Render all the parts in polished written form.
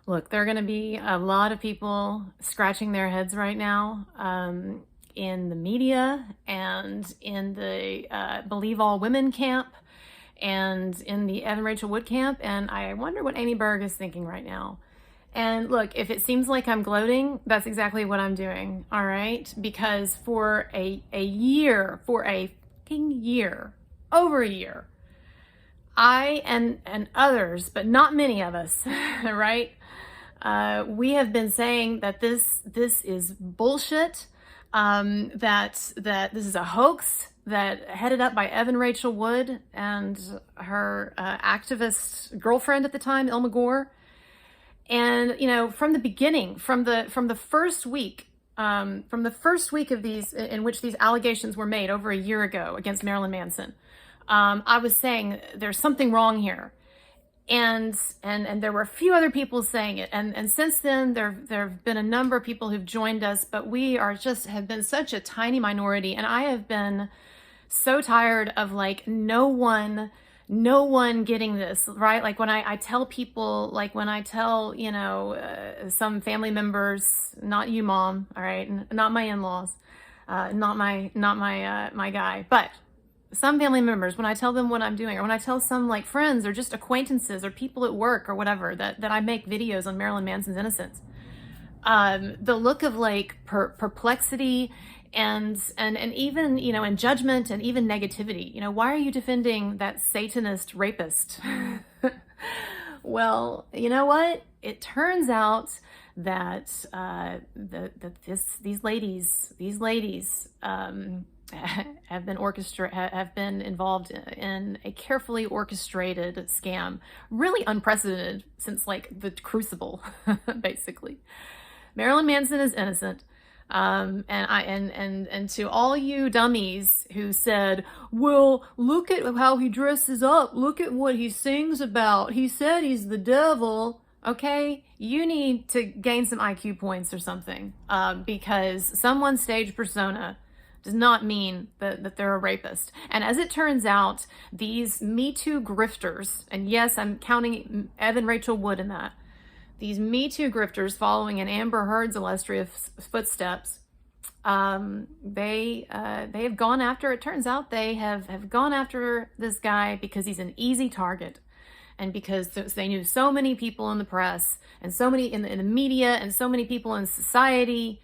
Look, there are going to be a lot of people scratching their heads right now in the media and in the Believe All Women camp and in the Evan Rachel Wood camp. And I wonder what Amy Berg is thinking right now. And look, if it seems like I'm gloating, that's exactly what I'm doing, all right? Because for a year, for a fucking year, over a year, I and others, but not many of us, right? We have been saying that this is bullshit, that this is a hoax that headed up by Evan Rachel Wood and her activist girlfriend at the time, Ilma Gore. And you know, from the beginning, from the first week of these, in which these allegations were made over a year ago against Marilyn Manson, I was saying there's something wrong here. And there were a few other people saying it. And since then, there have been a number of people who've joined us, but we have been such a tiny minority. And I have been so tired of like no one getting this, right? Like when I tell people, like when I tell, you know, some family members, not you, Mom, all right, not my in-laws, not my guy, but some family members, when I tell them what I'm doing, or when I tell some like friends or just acquaintances or people at work or whatever that I make videos on Marilyn Manson's innocence, the look of like perplexity and even, you know, and judgment and even negativity. You know, why are you defending that Satanist rapist? Well, you know what? It turns out that these ladies have been involved in a carefully orchestrated scam, really unprecedented since like the Crucible, basically. Marilyn Manson is innocent. And to all you dummies who said, well, look at how he dresses up. Look at what he sings about. He said he's the devil. Okay, you need to gain some IQ points or something, because someone's stage persona does not mean that they're a rapist. And as it turns out, these Me Too grifters, and yes, I'm counting Evan Rachel Wood in that, these Me Too grifters following in Amber Heard's illustrious footsteps, they have gone after, it turns out they have gone after this guy because he's an easy target. And because they knew so many people in the press and so many in the media and so many people in society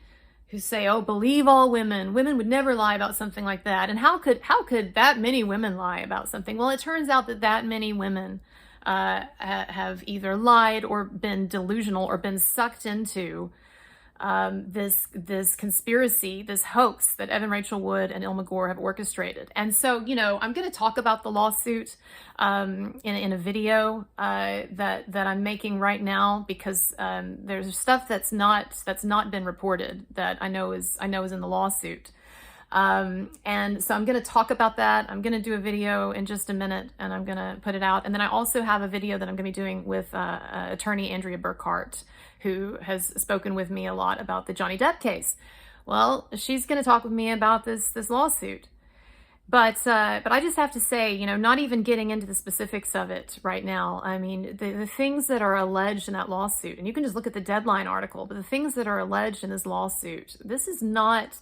who say, oh, believe all women. Women would never lie about something like that. And how could that many women lie about something? Well, it turns out that many women have either lied or been delusional or been sucked into this conspiracy, this hoax that Evan Rachel Wood and Ilma Gore have orchestrated. And so, you know, I'm going to talk about the lawsuit in a video that I'm making right now, because there's stuff that's not been reported that I know is in the lawsuit. And so I'm going to talk about that. I'm going to do a video in just a minute and I'm going to put it out. And then I also have a video that I'm going to be doing with attorney Andrea Burkhart, who has spoken with me a lot about the Johnny Depp case. Well, she's going to talk with me about this lawsuit. But I just have to say, you know, not even getting into the specifics of it right now. I mean, the things that are alleged in that lawsuit, and you can just look at the Deadline article, but the things that are alleged in this lawsuit, this is not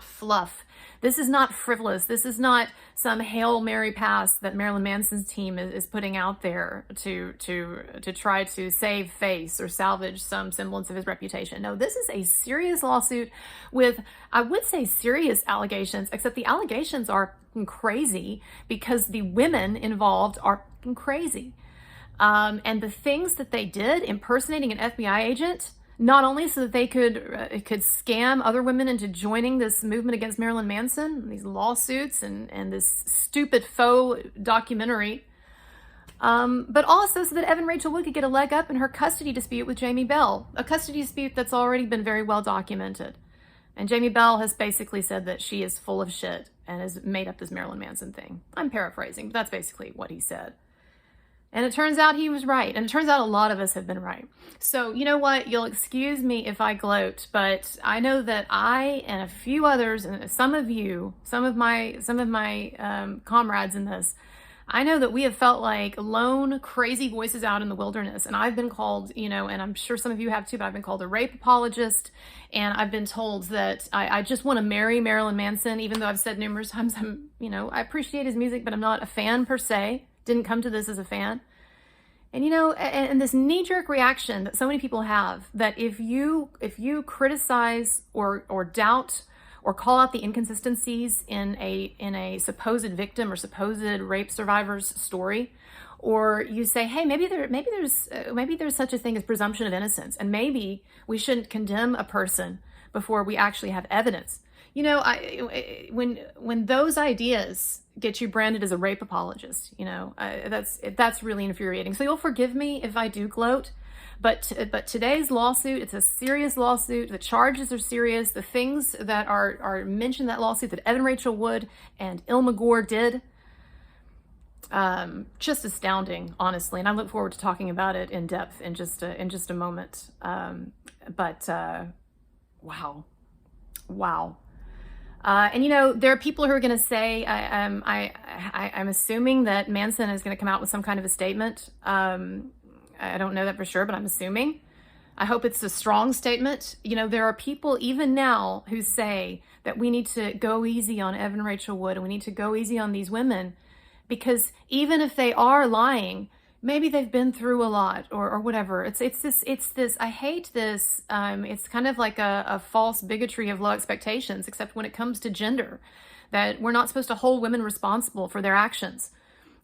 fluff. This is not frivolous. This is not some Hail Mary pass that Marilyn Manson's team is putting out there to try to save face or salvage some semblance of his reputation. No, this is a serious lawsuit with, I would say, serious allegations, except the allegations are crazy because the women involved are crazy. And the things that they did, impersonating an FBI agent, not only so that they could scam other women into joining this movement against Marilyn Manson, these lawsuits and this stupid faux documentary, but also so that Evan Rachel Wood could get a leg up in her custody dispute with Jamie Bell, a custody dispute that's already been very well documented. And Jamie Bell has basically said that she is full of shit and has made up this Marilyn Manson thing. I'm paraphrasing, but that's basically what he said. And it turns out he was right. And it turns out a lot of us have been right. So, you know what? You'll excuse me if I gloat, but I know that I and a few others, and some of you, some of my comrades in this, I know that we have felt like lone, crazy voices out in the wilderness. And I've been called, and I'm sure some of you have too, but I've been called a rape apologist. And I've been told that I just want to marry Marilyn Manson, even though I've said numerous times I appreciate his music, but I'm not a fan per se. Didn't come to this as a fan. And, and this knee-jerk reaction that so many people have, that if you criticize or doubt or call out the inconsistencies in a supposed victim or supposed rape survivor's story, or you say, hey, maybe there's such a thing as presumption of innocence, and maybe we shouldn't condemn a person before we actually have evidence. When those ideas get you branded as a rape apologist, that's really infuriating. So you'll forgive me if I do gloat. But today's lawsuit, it's a serious lawsuit. The charges are serious. The things that are mentioned in that lawsuit that Evan Rachel Wood and Ilma Gore did, just astounding, honestly. And I look forward to talking about it in depth in just a moment. Wow. And there are people who are going to say, I'm assuming that Manson is going to come out with some kind of a statement. I don't know that for sure, but I'm assuming. I hope it's a strong statement. There are people even now who say that we need to go easy on Evan Rachel Wood and we need to go easy on these women, because even if they are lying, maybe they've been through a lot or whatever. It's this, I hate this. It's kind of like a false bigotry of low expectations, except when it comes to gender, that we're not supposed to hold women responsible for their actions.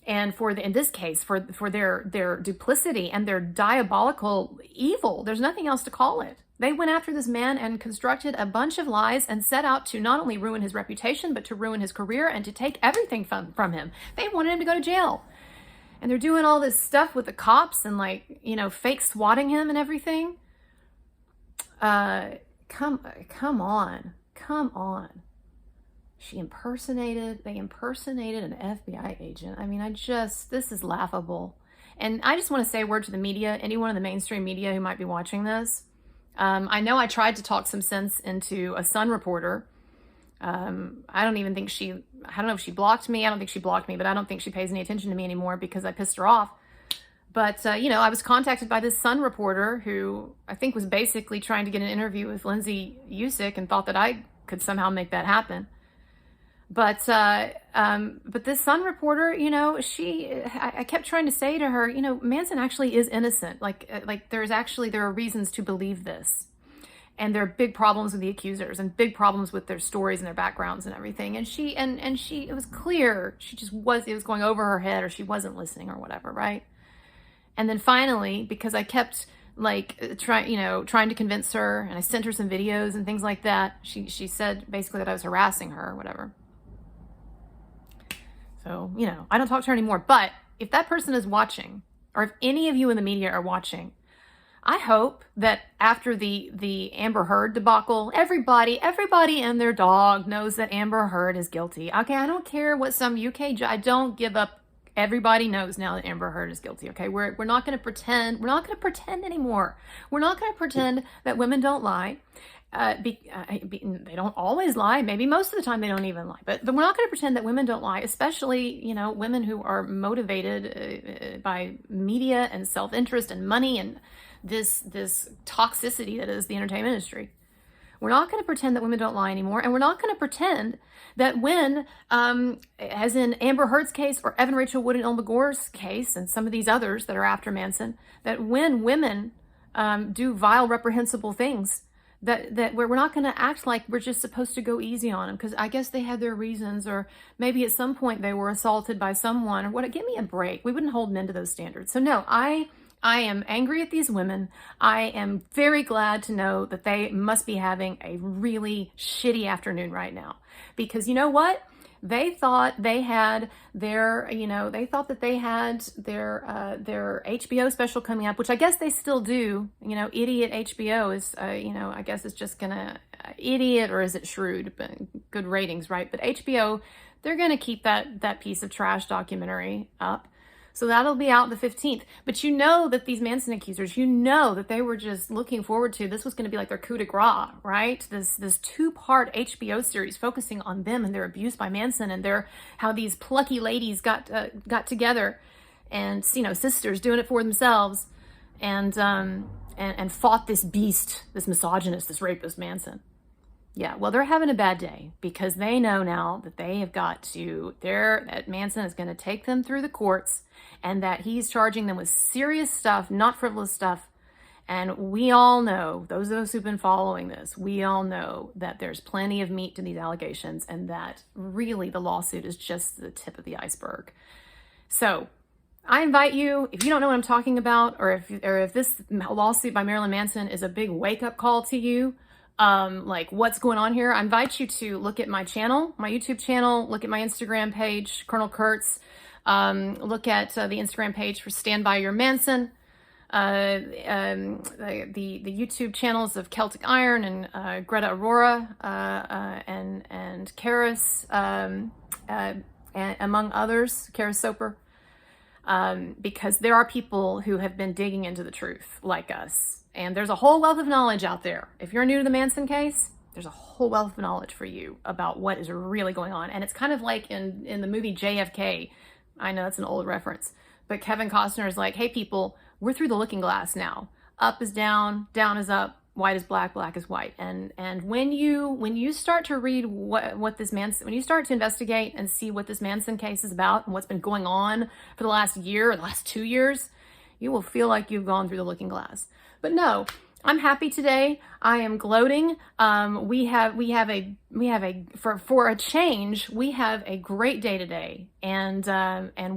And in this case, for their duplicity and their diabolical evil. There's nothing else to call it. They went after this man and constructed a bunch of lies and set out to not only ruin his reputation, but to ruin his career and to take everything from him. They wanted him to go to jail. And they're doing all this stuff with the cops and fake swatting him and everything. Come on. They impersonated an FBI agent. I mean, this is laughable. And I just want to say a word to the media, anyone in the mainstream media who might be watching this. I know I tried to talk some sense into a Sun reporter. I don't know if she blocked me. I don't think she blocked me, but I don't think she pays any attention to me anymore because I pissed her off. But, I was contacted by this Sun reporter who I think was basically trying to get an interview with Lindsay Usick and thought that I could somehow make that happen. But this Sun reporter, I kept trying to say to her, Manson actually is innocent. There are reasons to believe this. And there are big problems with the accusers and big problems with their stories and their backgrounds and everything. And it was clear it was going over her head, or she wasn't listening or whatever. Right. And then finally, because I kept trying to convince her, and I sent her some videos and things like that, she said basically that I was harassing her or whatever. So, I don't talk to her anymore. But if that person is watching, or if any of you in the media are watching, I hope that after the Amber Heard debacle, everybody and their dog knows that Amber Heard is guilty. Okay, I don't care what some UK judge, I don't give up. Everybody knows now that Amber Heard is guilty. Okay, we're not going to pretend. We're not going to pretend anymore. We're not going to pretend that women don't lie. They don't always lie. Maybe most of the time they don't even lie. But we're not going to pretend that women don't lie, especially, women who are motivated by media and self-interest and money and this toxicity that is the entertainment industry. We're not going to pretend that women don't lie anymore. And we're not going to pretend that when, as in Amber Heard's case or Evan Rachel Wood and Ilma Gore's case and some of these others that are after Manson, that when women do vile, reprehensible things, that we're not going to act like we're just supposed to go easy on them because I guess they had their reasons, or maybe at some point they were assaulted by someone or what. Give me a break. We wouldn't hold men to those standards. So no, I am angry at these women. I am very glad to know that they must be having a really shitty afternoon right now, because you know what? They thought they had their HBO special coming up, which I guess they still do. Idiot HBO is, I guess it's just gonna, idiot, or is it shrewd? But good ratings, right? But HBO, they're gonna keep that piece of trash documentary up. So that'll be out the 15th. But you know that these Manson accusers, you know that they were just looking forward to, this was going to be like their coup de grace, right? This two-part HBO series focusing on them and their abuse by Manson and how these plucky ladies got together and, you know, sisters doing it for themselves and fought this beast, this misogynist, this rapist Manson. Yeah, well, they're having a bad day because they know now that they have got to, that Manson is going to take them through the courts and that he's charging them with serious stuff, not frivolous stuff. And we all know, those of us who've been following this, we all know that there's plenty of meat to these allegations and that really the lawsuit is just the tip of the iceberg. So I invite you, if you don't know what I'm talking about, or if this lawsuit by Marilyn Manson is a big wake-up call to you, like what's going on here, I invite you to look at my channel, my YouTube channel, look at my Instagram page, Colonel Kurtz, look at the Instagram page for Stand By Your Manson, the YouTube channels of Celtic Iron and Greta Aurora and Karis, and among others, Karis Soper, because there are people who have been digging into the truth like us. And there's a whole wealth of knowledge out there. If you're new to the Manson case, there's a whole wealth of knowledge for you about what is really going on. And it's kind of like in the movie JFK. I know that's an old reference, but Kevin Costner is like, hey people, we're through the looking glass now. Up is down, down is up, white is black, black is white. And when you start to read what this Manson, when you start to investigate and see what this Manson case is about and what's been going on for the last year or the last 2 years, you will feel like you've gone through the looking glass. But no, I'm happy today. I am gloating. We have for a change, we have a great day today. And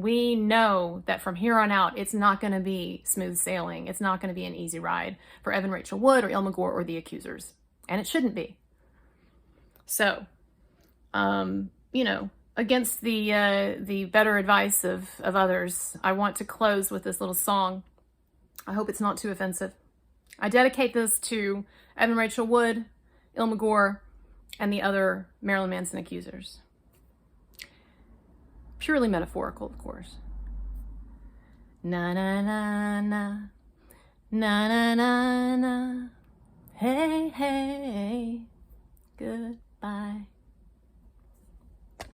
we know that from here on out, it's not going to be smooth sailing. It's not going to be an easy ride for Evan Rachel Wood or Ilma Gore or the accusers. And it shouldn't be. So, you know, against the better advice of others, I want to close with this little song. I hope it's not too offensive. I dedicate this to Evan Rachel Wood, Ilma Gore, and the other Marilyn Manson accusers. Purely metaphorical, of course. Na na na na, na na na na, hey hey, goodbye.